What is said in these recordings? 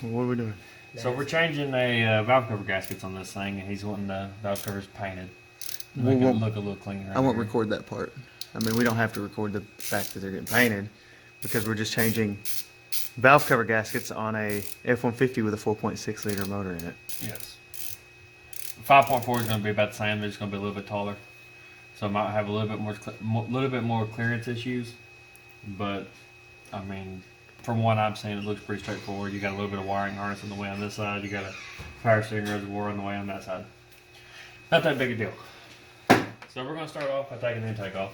What are we doing? So we're changing a valve cover gaskets on this thing, and he's wanting the valve covers painted. Make it look a little cleaner. I won't record that part. I mean, we don't have to record the fact that they're getting painted because we're just changing valve cover gaskets on a F150 with a 4.6 liter motor in it. Yes. 5.4 is going to be about the same. They're just going to be a little bit taller, so it might have a little bit more clearance issues. But I mean, from what I'm seeing, it looks pretty straightforward. You got a little bit of wiring harness on the way on this side. You got a power steering reservoir on the way on that side. Not that big a deal. So we're going to start off by taking the intake off.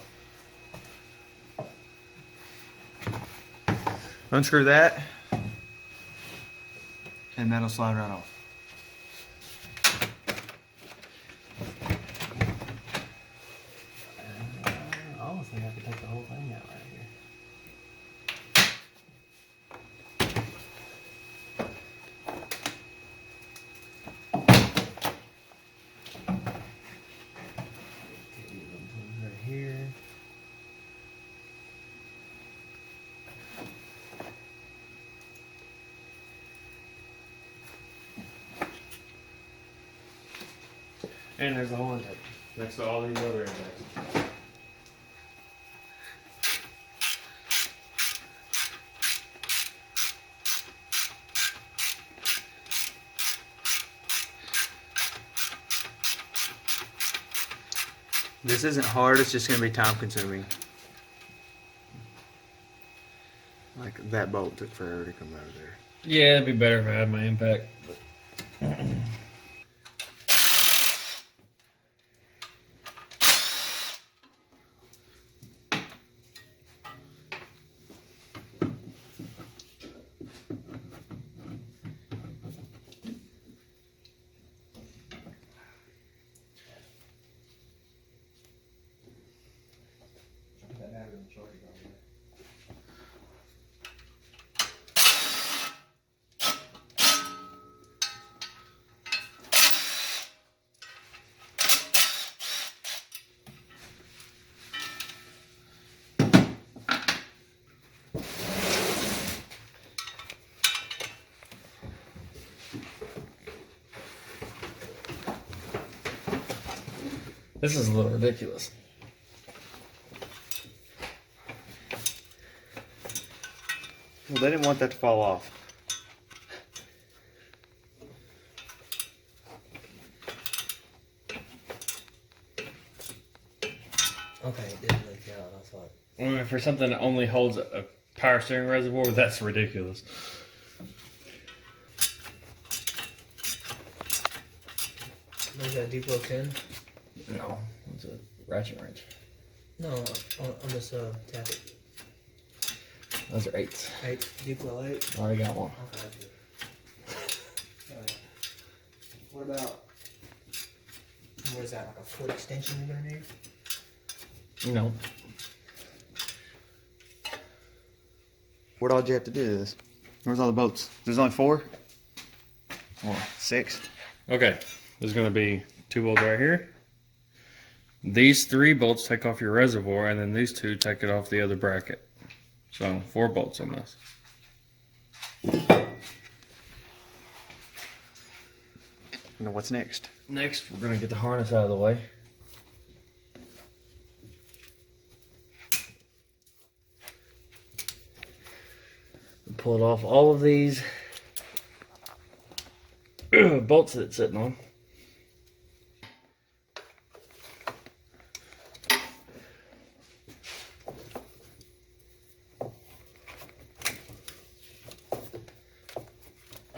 Unscrew that, and that'll slide right off. I almost think I could take the whole thing out right here. Right here. And there's the whole intake next to all these other intakes. This isn't hard, it's just going to be time consuming. Like that bolt took forever to come out of there. Yeah, it'd be better if I had my impact. This is a little ridiculous. Well, they didn't want that to fall off. Okay, it didn't leak out, I thought. I mean, for something that only holds a power steering reservoir, that's ridiculous. Is that a Duplo 10? No, it's a ratchet wrench. No, on this tappet. Those are 8s. 8, Duplo 8. Already got one. Okay. What about, what is that, like a foot extension you're gonna need? No. What all did you have to do to this? Where's all the bolts? There's only 4? Or 6? Okay, there's going to be 2 bolts right here. These 3 bolts take off your reservoir, and then these 2 take it off the other bracket. So 4 bolts on this. Now what's next? Next, we're going to get the harness out of the way. Pull it off all of these bolts that it's sitting on.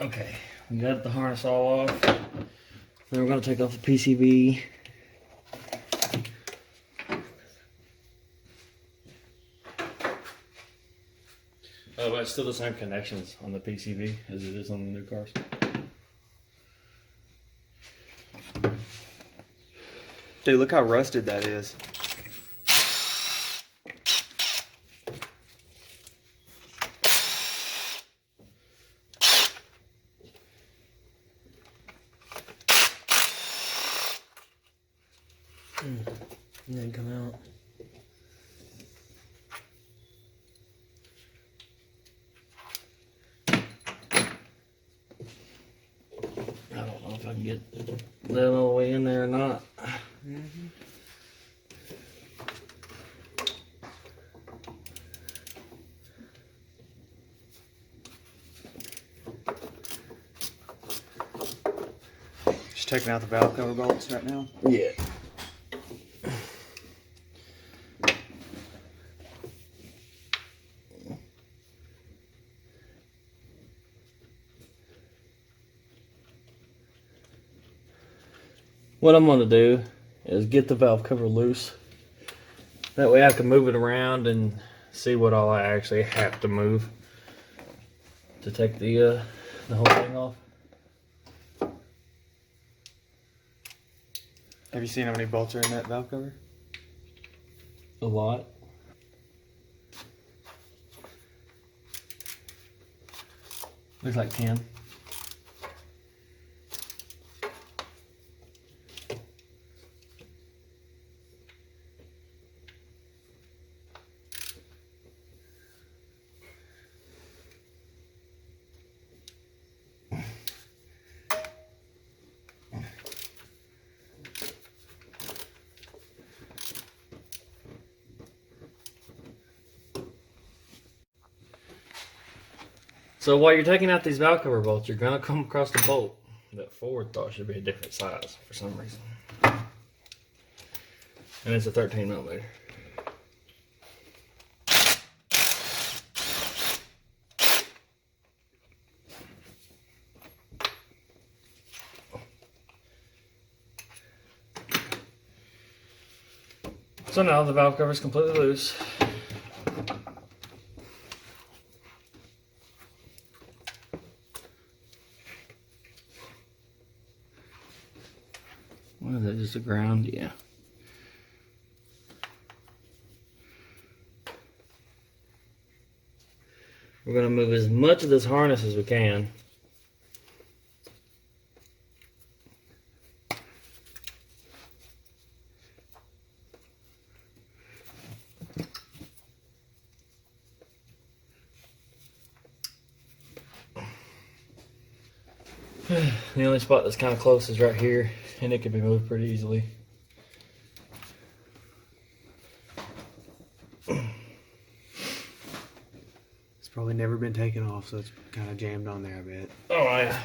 Okay, we got the harness all off. Then we're going to take off the PCB. Oh, but it's still the same connections on the PCB as it is on the new cars. Dude, look how rusted that is. And then come out. get that all the way in there or not. Mm-hmm. Just taking out the valve cover bolts right now. Yeah. What I'm gonna do is get the valve cover loose. That way I can move it around and see what all I actually have to move to take the whole thing off. Have you seen how many bolts are in that valve cover? A lot. Looks like 10. So while you're taking out these valve cover bolts, you're gonna come across the bolt that Ford thought should be a different size for some reason. And it's a 13 millimeter. So now the valve cover is completely loose. What is that, just the ground? Yeah. We're going to move as much of this harness as we can. The only spot that's kind of close is right here, and it can be moved pretty easily. It's probably never been taken off, so it's kind of jammed on there a bit. Oh, yeah.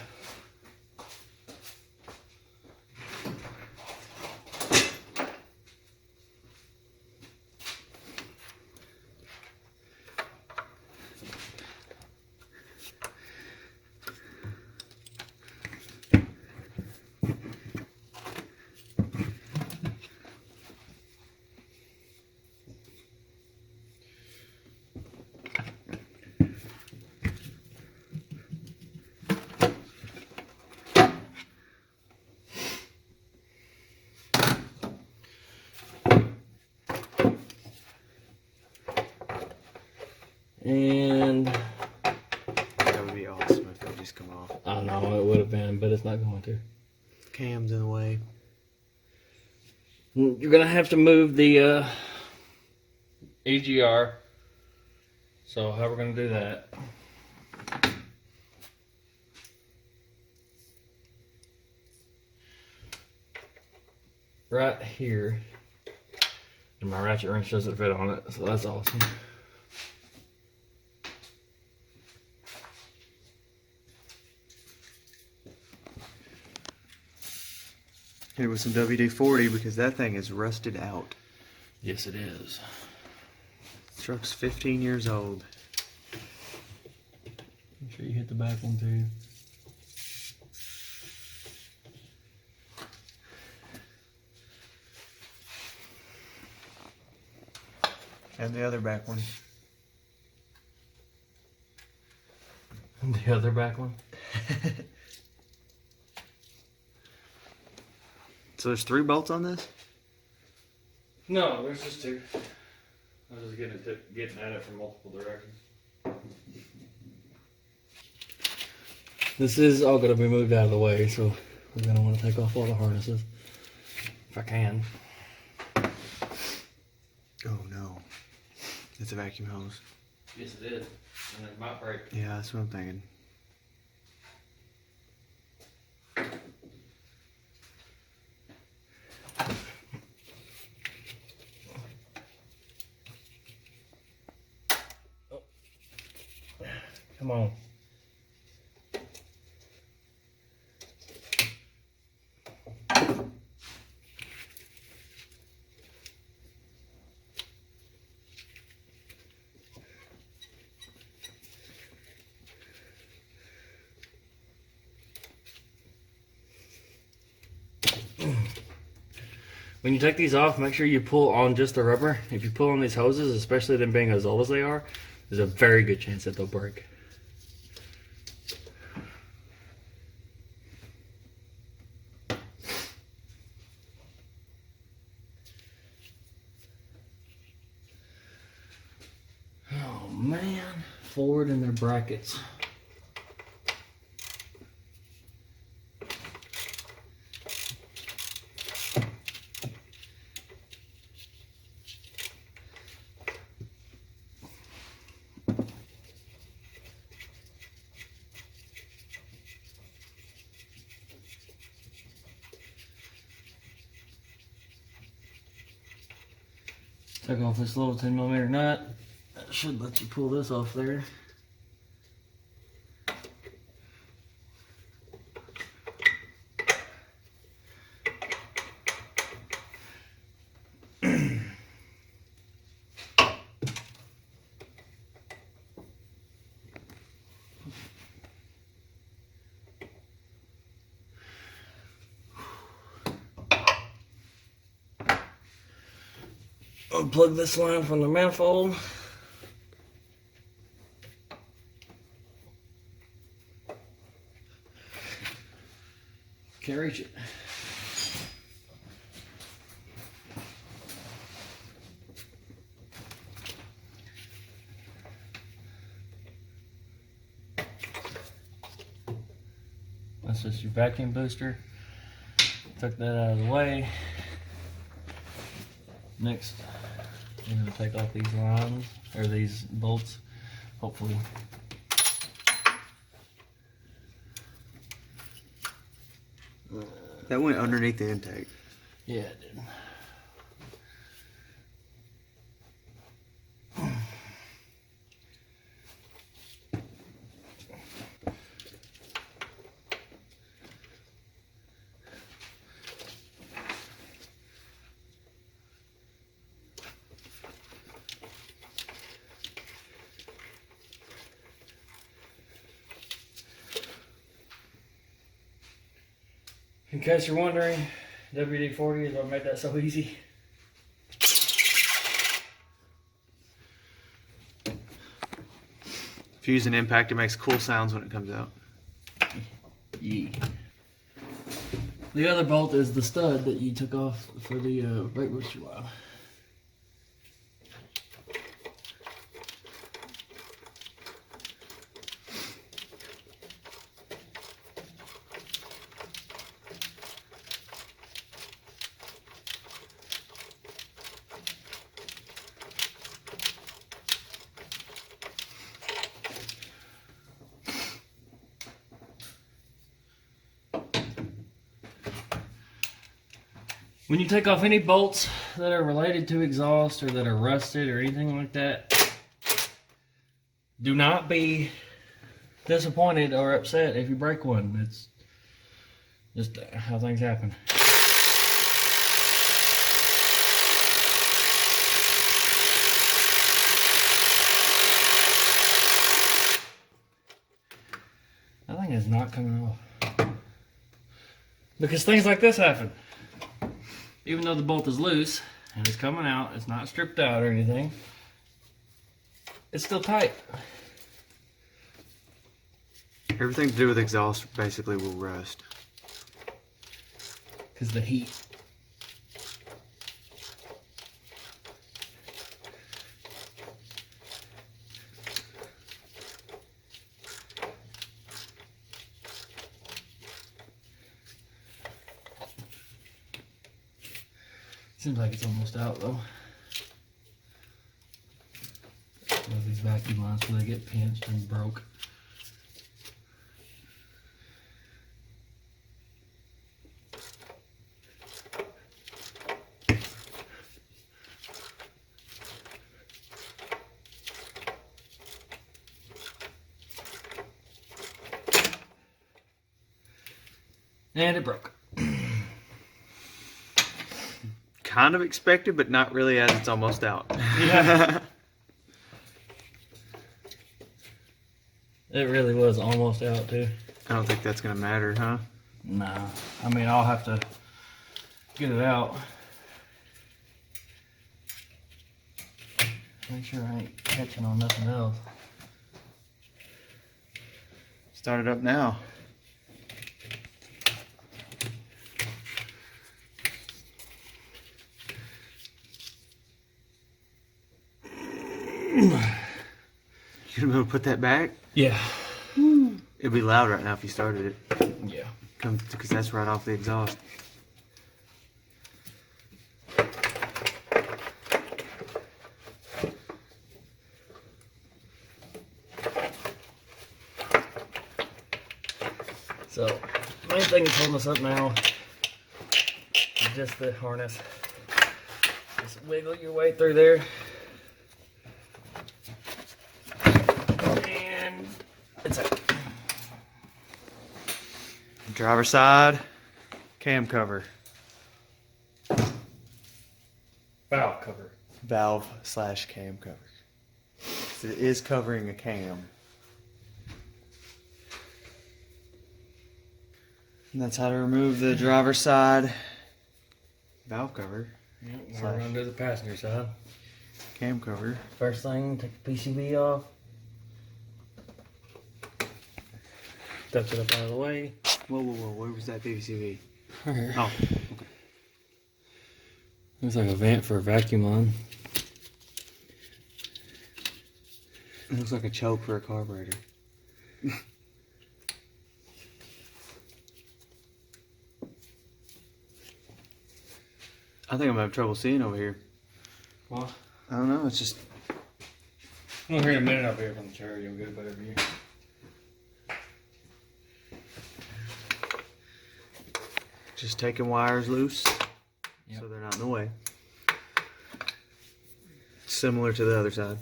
And That would be awesome if it would just come off. I know it would have been, but it's not going to. Cam's in the way. You're gonna have to move the EGR. So how we're gonna do that? Right here, and my ratchet wrench doesn't fit on it, so that's awesome. Hit it with some WD-40 because that thing is rusted out. Yes, it is. This truck's 15 years old. Make sure you hit the back one too. And the other back one. The other back one. So there's 3 bolts on this? No, there's just 2. I was just getting at it from multiple directions. This is all going to be moved out of the way, so we're going to want to take off all the harnesses if I can. Oh no. It's a vacuum hose. Yes, it is, and it might break. Yeah, that's what I'm thinking. Come on. When you take these off, make sure you pull on just the rubber. If you pull on these hoses, especially them being as old as they are, there's a very good chance that they'll break. Oh man, forward in their brackets. Take off this little 10mm nut. That should let you pull this off there. Unplug this line from the manifold. Can't reach it. That's just your vacuum booster. Took that out of the way. Next, I'm going to take off these lines, or these bolts, hopefully. That went underneath the intake. Yeah, it did. In case you're wondering, WD-40 is what made that so easy. If you use an impact, it makes cool sounds when it comes out. Yeah. The other bolt is the stud that you took off for the brake booster valve. When you take off any bolts that are related to exhaust or that are rusted or anything like that, do not be disappointed or upset if you break one. It's just how things happen. That thing is not coming off. Because things like this happen. Even though the bolt is loose and it's coming out, it's not stripped out or anything, it's still tight. Everything to do with exhaust basically will rust. Because the heat. Seems like it's almost out though. Love these vacuum lines where they get pinched and broke. And it broke. Kind of expected, but not really, as it's almost out. Yeah. It really was almost out too. I don't think that's gonna matter, huh? Nah. I mean, I'll have to get it out. Make sure I ain't catching on nothing else. Start it up now. You gonna be able to put that back? Yeah. It'd be loud right now if you started it. Yeah. Because that's right off the exhaust. So, main thing that's holding us up now is just the harness. Just wiggle your way through there. And it's out. Driver side, cam cover. Valve cover. Valve/cam cover. So it is covering a cam. And that's how to remove the driver side valve cover. Yep, we're going to do the passenger side. Cam cover. First thing, take the PCB off. Duct it up out of the way. Whoa, whoa, whoa, where was that PCB? Right here. Oh, Looks like a vent for a vacuum line. it looks like a choke for a carburetor. I think I'm gonna have trouble seeing over here. What? I don't know, it's just... Well, here in a minute I'll be up on the chair. You'll get a better view. Just taking wires loose, Yep. so they're not in the way. Similar to the other side.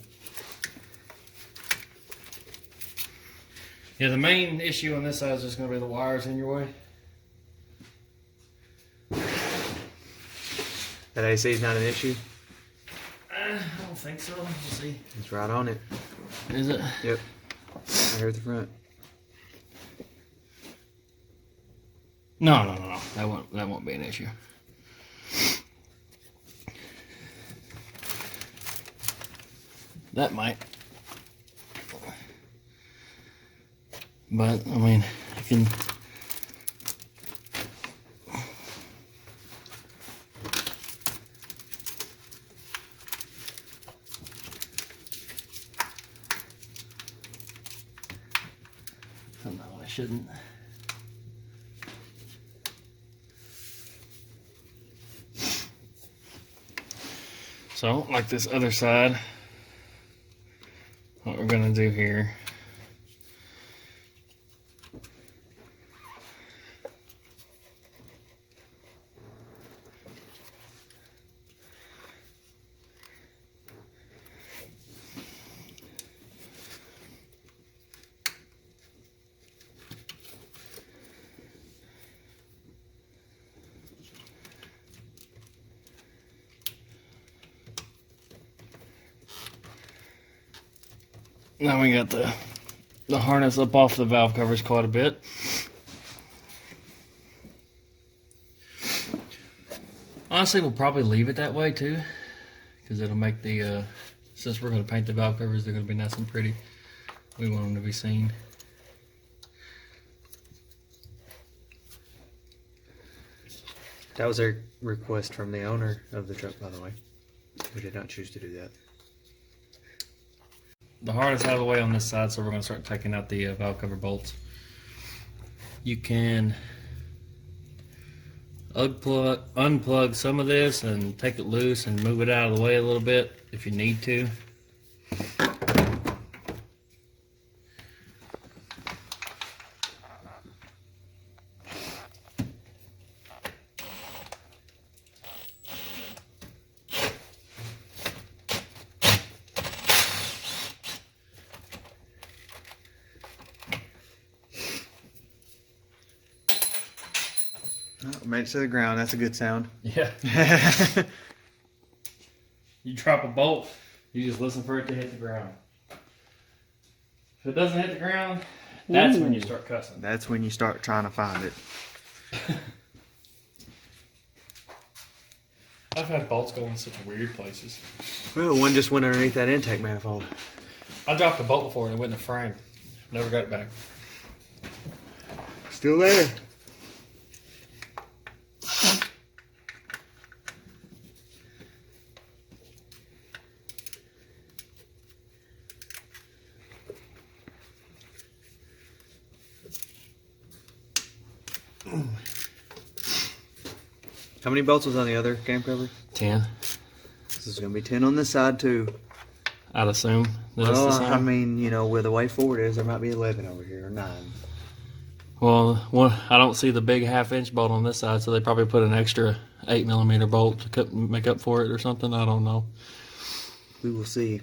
Yeah, the main issue on this side is just going to be the wires in your way. That AC is not an issue? I don't think so. We'll see. It's right on it. Is it? Yep. Right here at the front. No. That won't be an issue. That might. But I mean, I can. Oh, no, I shouldn't. So, like this other side, what we're gonna do here. Now we got the harness up off the valve covers quite a bit. Honestly, we'll probably leave it that way too, because it'll make the, since we're going to paint the valve covers, they're going to be nice and pretty. We want them to be seen. That was a request from the owner of the truck, by the way. We did not choose to do that. The harness out of the way on this side, so we're going to start taking out the valve cover bolts. You can unplug some of this and take it loose and move it out of the way a little bit if you need to. Oh, made it to the ground. That's a good sound. Yeah. You drop a bolt, you just listen for it to hit the ground. If it doesn't hit the ground, that's when you start cussing. That's when you start trying to find it. I've had bolts go in such weird places. Well, one just went underneath that intake manifold. I dropped a bolt before and it went in the frame. Never got it back. Still there. How many bolts was on the other cam cover? 10. This is going to be 10 on this side too. I'd assume that it's Well, the same. I mean, you know, where the way forward is, there might be 11 over here, or 9. Well, I don't see the big 1/2-inch bolt on this side, so they probably put an extra 8mm bolt to make up for it or something. I don't know. We will see.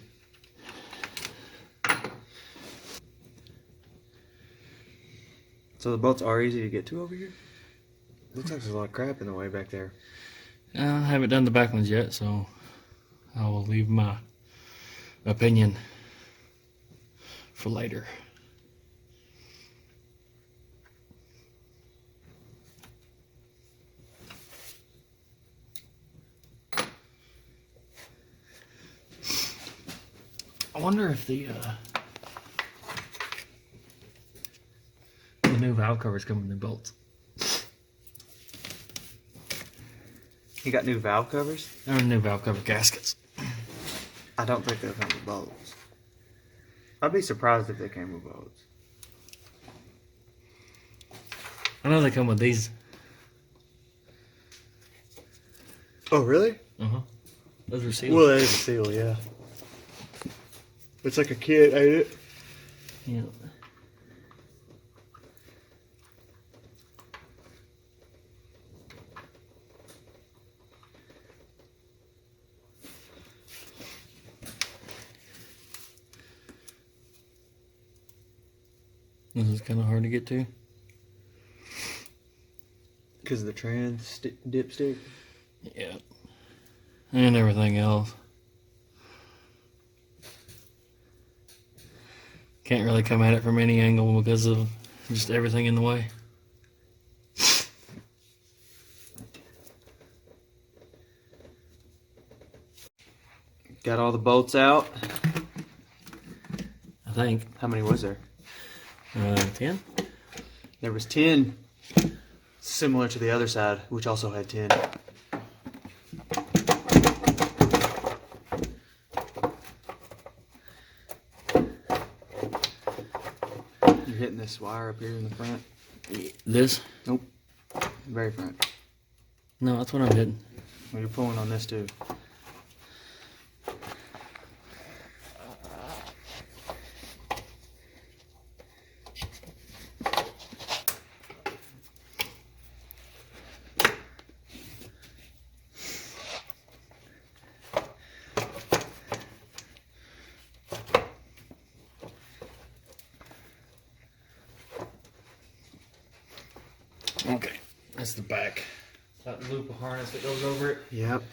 So the bolts are easy to get to over here? Looks like there's a lot of crap in the way back there. I haven't done the back ones yet, so I will leave my opinion for later. I wonder if the new valve covers come with new bolts. You got new valve covers? Or new valve cover gaskets. I don't think they'll come with bolts. I'd be surprised if they came with bolts. I know they come with these. Oh, really? Those are sealed. Well, that is a seal, yeah. It's like a kit, ain't it? Yeah. This is kind of hard to get to. Because of the dipstick? Yeah. And everything else. Can't really come at it from any angle because of just everything in the way. Got all the bolts out. I think. How many was there? 10? There was 10, similar to the other side, which also had 10. You're hitting this wire up here in the front? This? Nope. Very front. No, that's what I'm hitting. Well, you're pulling on this too. Okay. That's the back. That loop of harness that goes over it. Yep.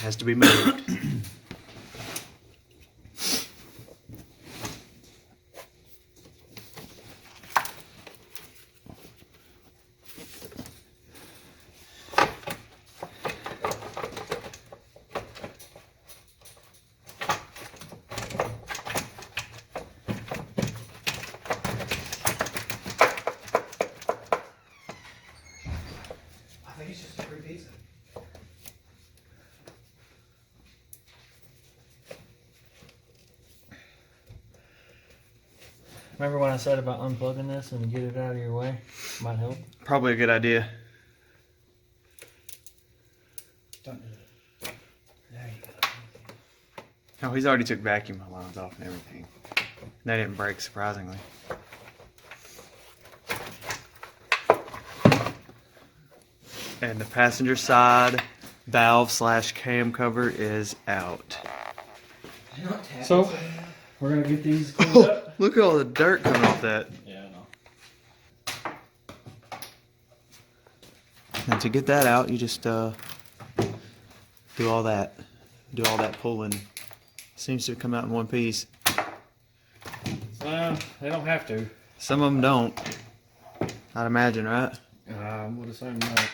Has to be moved. I think it's just a free pizza. Remember when I said about unplugging this and get it out of your way? Might help. Probably a good idea. Don't do it. There you go. Oh, he's already took vacuum lines off and everything. They didn't break, surprisingly. And the passenger side valve / cam cover is out. So, we're going to get these cleaned up. Look at all the dirt coming off that. Yeah, I know. And to get that out, you just do all that. Do all that pulling. Seems to come out in one piece. Well, they don't have to. Some of them don't. I'd imagine, right? I would assume not.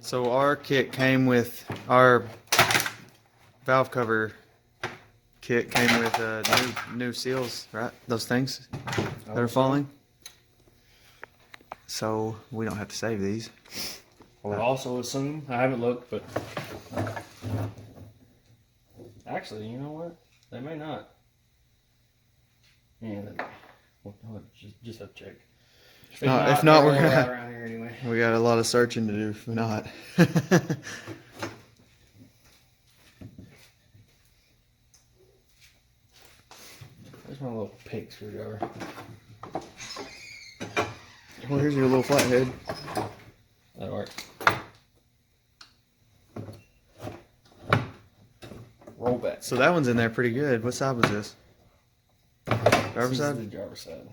So our kit came with, our valve cover kit came with new seals, right? Those things that are falling. So we don't have to save these. I would also assume, I haven't looked, but actually, you know what? They may not. Yeah, well, just have to check. If not, we're they're gonna. around here anyway. We got a lot of searching to do if we're not. There's my little pig screwdriver. Well, here's your little flathead. That'll work. Roll back. So that one's in there pretty good. What side was this? Driver's This is side? the driver's side.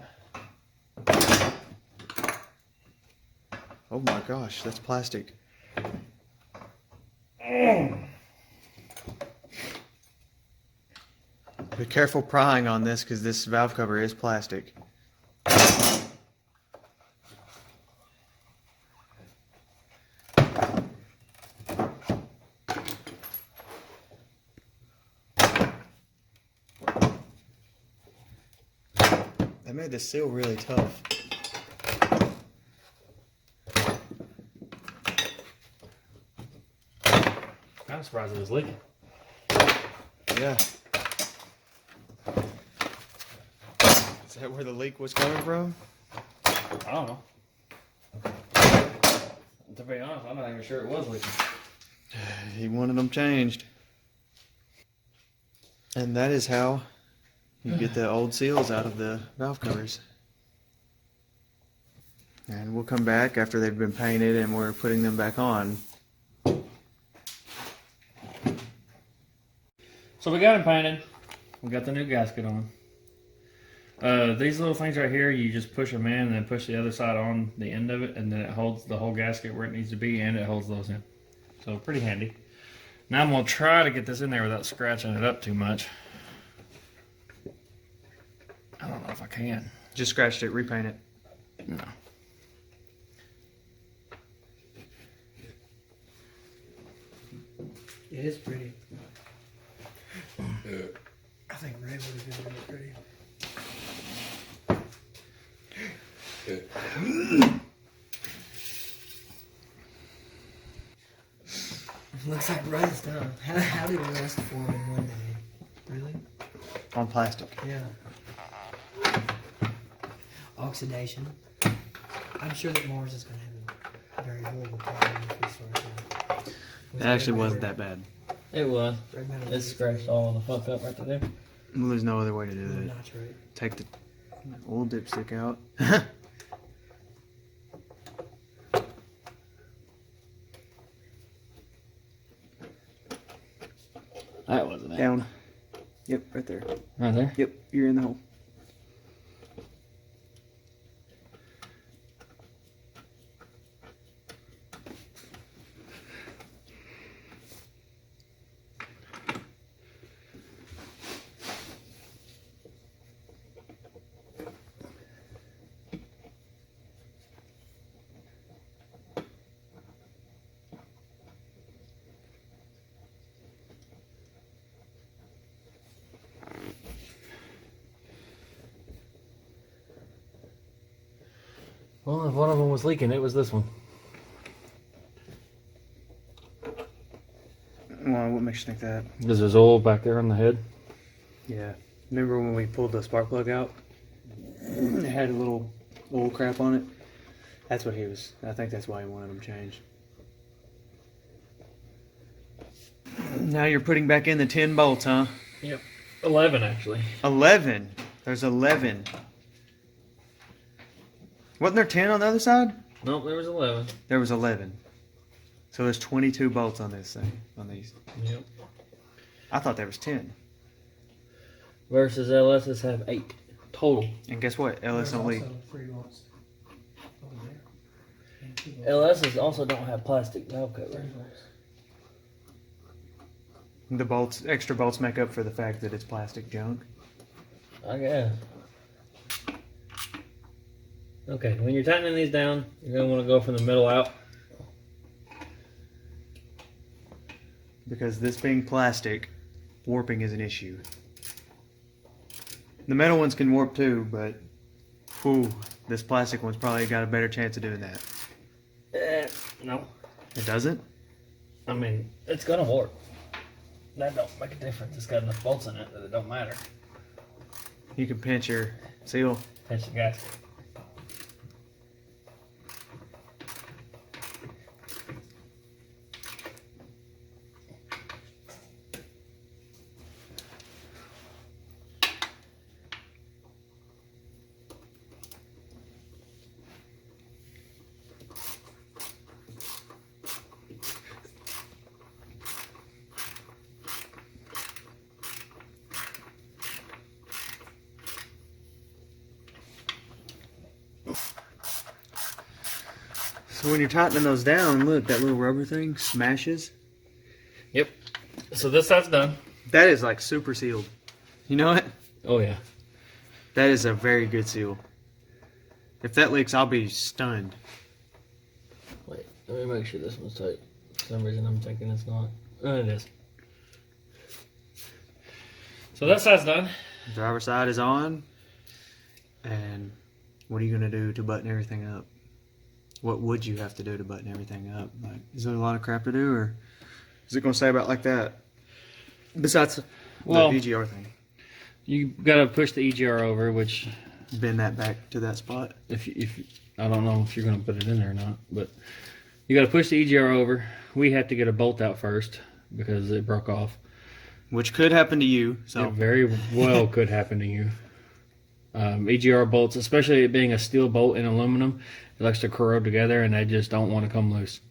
Oh my gosh, that's plastic. Be careful prying on this because this valve cover is plastic. They made this seal really tough. I'm surprised it was leaking. Yeah. Is that where the leak was coming from? I don't know. To be honest, I'm not even sure it was leaking. He wanted them changed. And that is how you get the old seals out of the valve covers. And we'll come back after they've been painted and we're putting them back on. So we got them painted. We got the new gasket on. These little things right here, you just push them in and then push the other side on the end of it, and then it holds the whole gasket where it needs to be, and it holds those in. So pretty handy. Now I'm going to try to get this in there without scratching it up too much. I don't know if I can. Just scratched it, repaint it. No. It is pretty. I think red would have been really pretty. Looks like red's done. How did the rest form in one day? Really? On plastic. Yeah. Oxidation. I'm sure that Mars is going to have a very horrible problem if we start to. It actually wasn't that bad. It was. Red matter It scratched all the fuck up right there. Well, there's no other way to do it. nitrate. Take the old dipstick out. That wasn't it. Down. Yep, right there. Right there? Yep, you're in the hole. Well, if one of them was leaking, it was this one. Well, what makes you think that? Because there's oil back there on the head. Yeah. Remember when we pulled the spark plug out? It had a little oil crap on it. That's what he was. I think that's why he wanted them changed. Now you're putting back in the 10 bolts, huh? Yep. 11, actually. 11. There's 11. Wasn't there 10 on the other side? Nope, there was 11. There was 11. So there's 22 bolts on this thing, on these. Yep. I thought there was 10. Versus LSs have 8. total. And guess what? LS There's only. also 3 volts over there. And 2 volts. LSs also don't have plastic valve 3 cover. volts. The bolts, extra bolts make up for the fact that it's plastic junk. I guess. Okay, when you're tightening these down, you're going to want to go from the middle out. Because this being plastic, warping is an issue. The metal ones can warp too, but whew, this plastic one's probably got a better chance of doing that. No. It doesn't? I mean, it's going to warp. That don't make a difference. It's got enough bolts in it that it don't matter. You can pinch your seal. Pinch the gasket. So when you're tightening those down, look, that little rubber thing smashes. Yep. So this side's done. That is like super sealed. You know what? Oh yeah. That is a very good seal. If that leaks, I'll be stunned. Wait, let me make sure this one's tight. For some reason I'm thinking it's not. Oh, it is. So that side's done. Driver's side is on. And what are you going to do to button everything up? What would you have to do to button everything up? Like, is there a lot of crap to do, or is it going to stay about like that? Besides the EGR thing. You gotta push the EGR over, which Bend that back to that spot. if I don't know if you're gonna put it in there or not, but you gotta push the EGR over. We have to get a bolt out first because it broke off. Which could happen to you. So It very well could happen to you. EGR bolts, especially it being a steel bolt in aluminum, it likes to corrode together and they just don't want to come loose.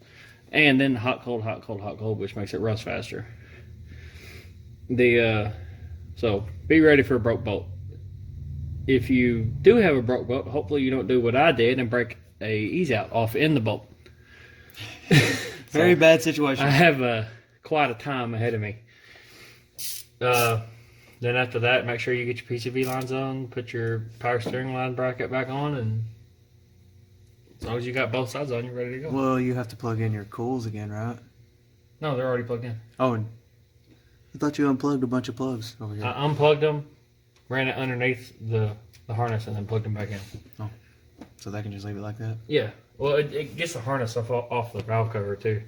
And then hot, cold, hot, cold, hot, cold, which makes it rust faster. So be ready for a broke bolt. If you do have a broke bolt, hopefully you don't do what I did and break a ease out off in the bolt. very bad situation. I have quite a time ahead of me. Then after that, make sure you get your PCV lines on, put your power steering line bracket back on, and as long as you got both sides on, you're ready to go. Well, you have to plug in your coils again, right? No, they're already plugged in. Oh, and I thought you unplugged a bunch of plugs over here. I unplugged them, ran it underneath the harness, and then plugged them back in. So they can just leave it like that? Yeah. Well, it gets the harness off the valve cover, too.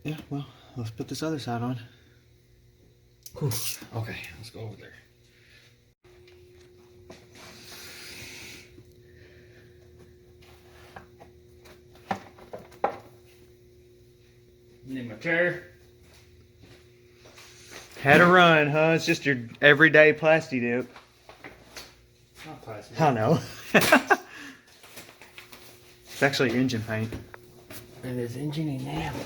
Yeah, well, let's put this other side on. Whew. Okay, let's go over there. Need my chair. Had a run, huh? It's just your everyday plasti dip. Not plastic. I know. It's actually engine paint. And it's engine enamel.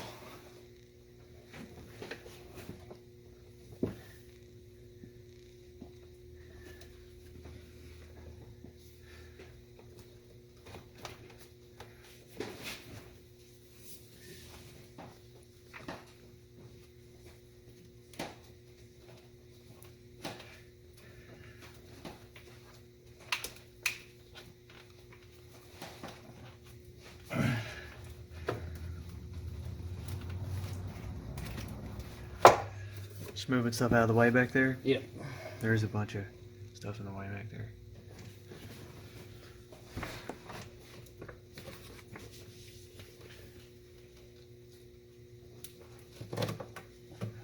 Just moving stuff out of the way back there. Yep. There's a bunch of stuff in the way back there.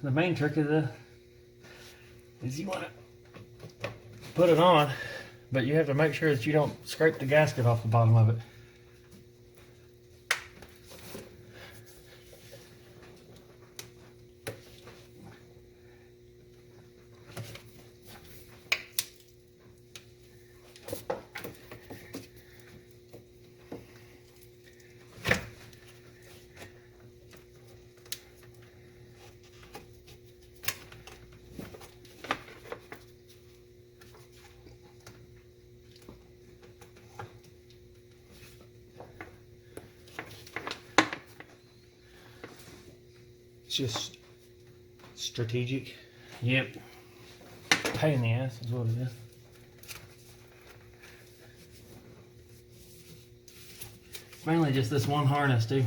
The main trick is you want to put it on, but you have to make sure that you don't scrape the gasket off the bottom of it. just strategic. Yep. Pain in the ass is what it is. Mainly just this one harness, too.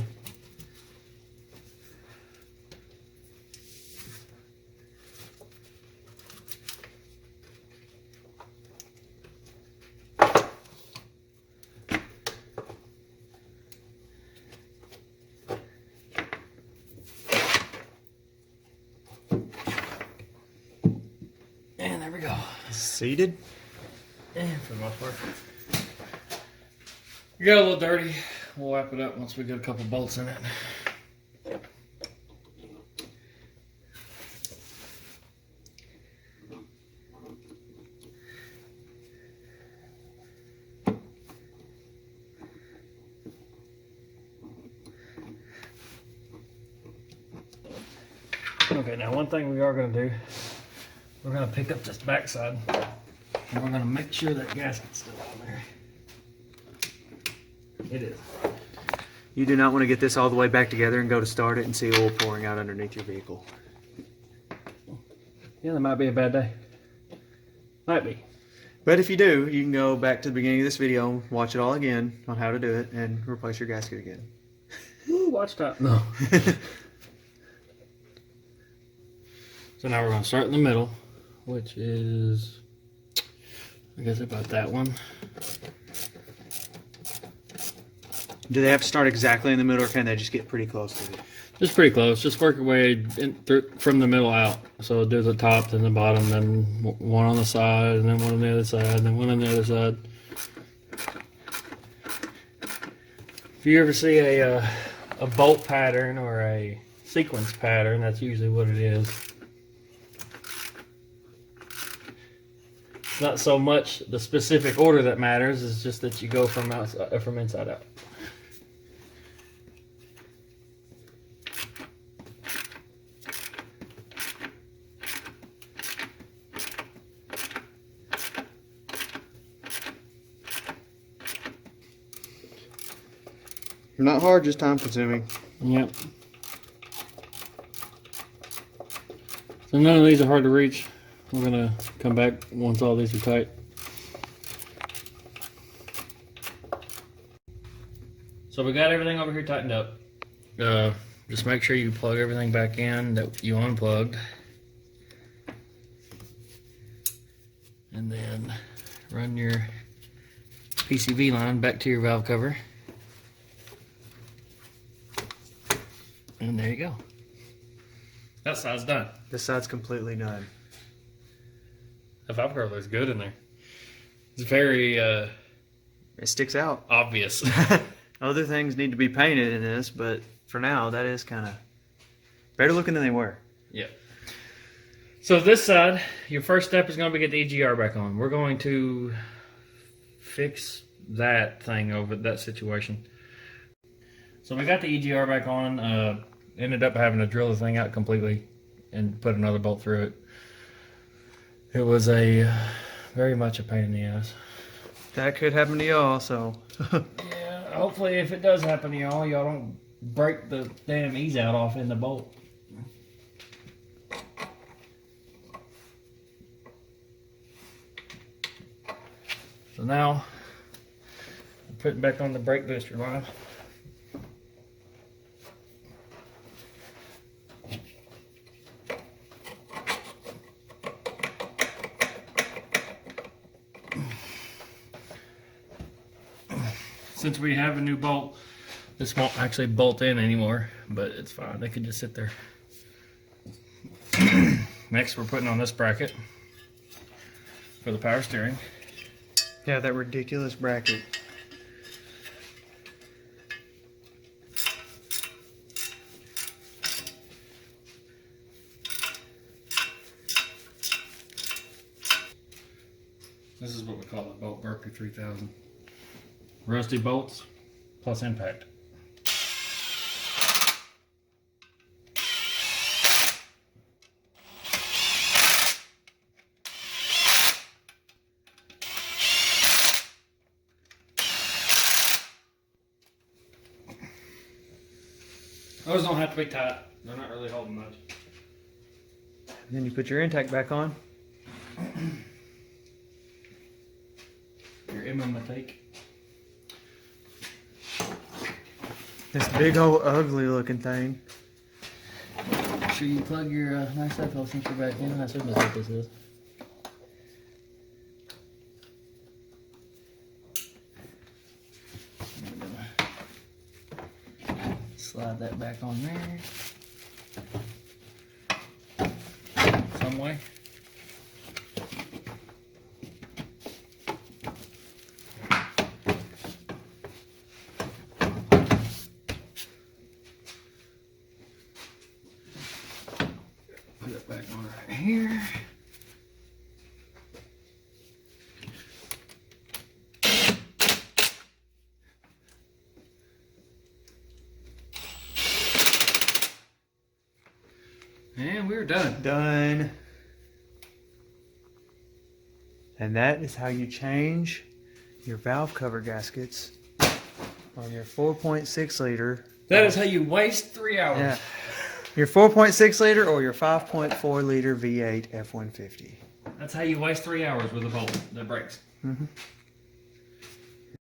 And there we go. Seated. And for the most part. You got a little dirty. We'll wipe it up once we get a couple bolts in it. Okay, now one thing we are going to do, we're going to pick up this backside and we're going to make sure that gasket's still on there. It is. You do not want to get this all the way back together and go to start it and see oil pouring out underneath your vehicle. Yeah, that might be a bad day. Might be. But if you do, you can go back to the beginning of this video, watch it all again on how to do it, and replace your gasket again. Ooh, watch that. No. So now we're going to start in the middle, which is, I guess about that one. Do they have to start exactly in the middle, or can they just get pretty close to it? Just pretty close. Just work your way from the middle out. So do the top, then the bottom, then one on the side, and then one on the other side, and then one on the other side. If you ever see a bolt pattern or a sequence pattern, that's usually what it is. Not so much the specific order that matters, it's just that you go from inside out. Not hard, just time consuming. Yep. So none of these are hard to reach. We're gonna come back once all these are tight. So we got everything over here tightened up. Just make sure you plug everything back in that you unplugged. And then run your PCV line back to your valve cover. And there you go. That side's done. This side's completely done. The valve cover looks good in there. It's very It sticks out. obvious. Other things need to be painted in this, but for now, that is kind of better looking than they were. Yeah. So this side, your first step is going to be get the EGR back on. We're going to fix that thing over that situation. So we got the EGR back on. Ended up having to drill the thing out completely and put another bolt through it. It was very much a pain in the ass. That could happen to y'all, so. Yeah, hopefully if it does happen to y'all don't break the damn ease out off in the bolt. So now, I'm putting back on the brake booster line. Since we have a new bolt, this won't actually bolt in anymore, but it's fine. They can just sit there. Next, we're putting on this bracket for the power steering. Yeah, that ridiculous bracket. This is what we call a bolt Berkeley 3000. Rusty bolts plus impact. Those don't have to be tight. They're not really holding much. Then you put your intake back on. Your MMA take. This big old ugly looking thing. Make sure you plug your nice FL sensor back in. That's what this is. Slide that back on there. Some way. Put it back on right here. And we're done. Done. And that is how you change your valve cover gaskets on your 4.6 liter. That is how you waste 3 hours. Yeah. Your 4.6 liter or your 5.4 liter V8 F150. That's how you waste 3 hours with a bolt that breaks. Mm-hmm.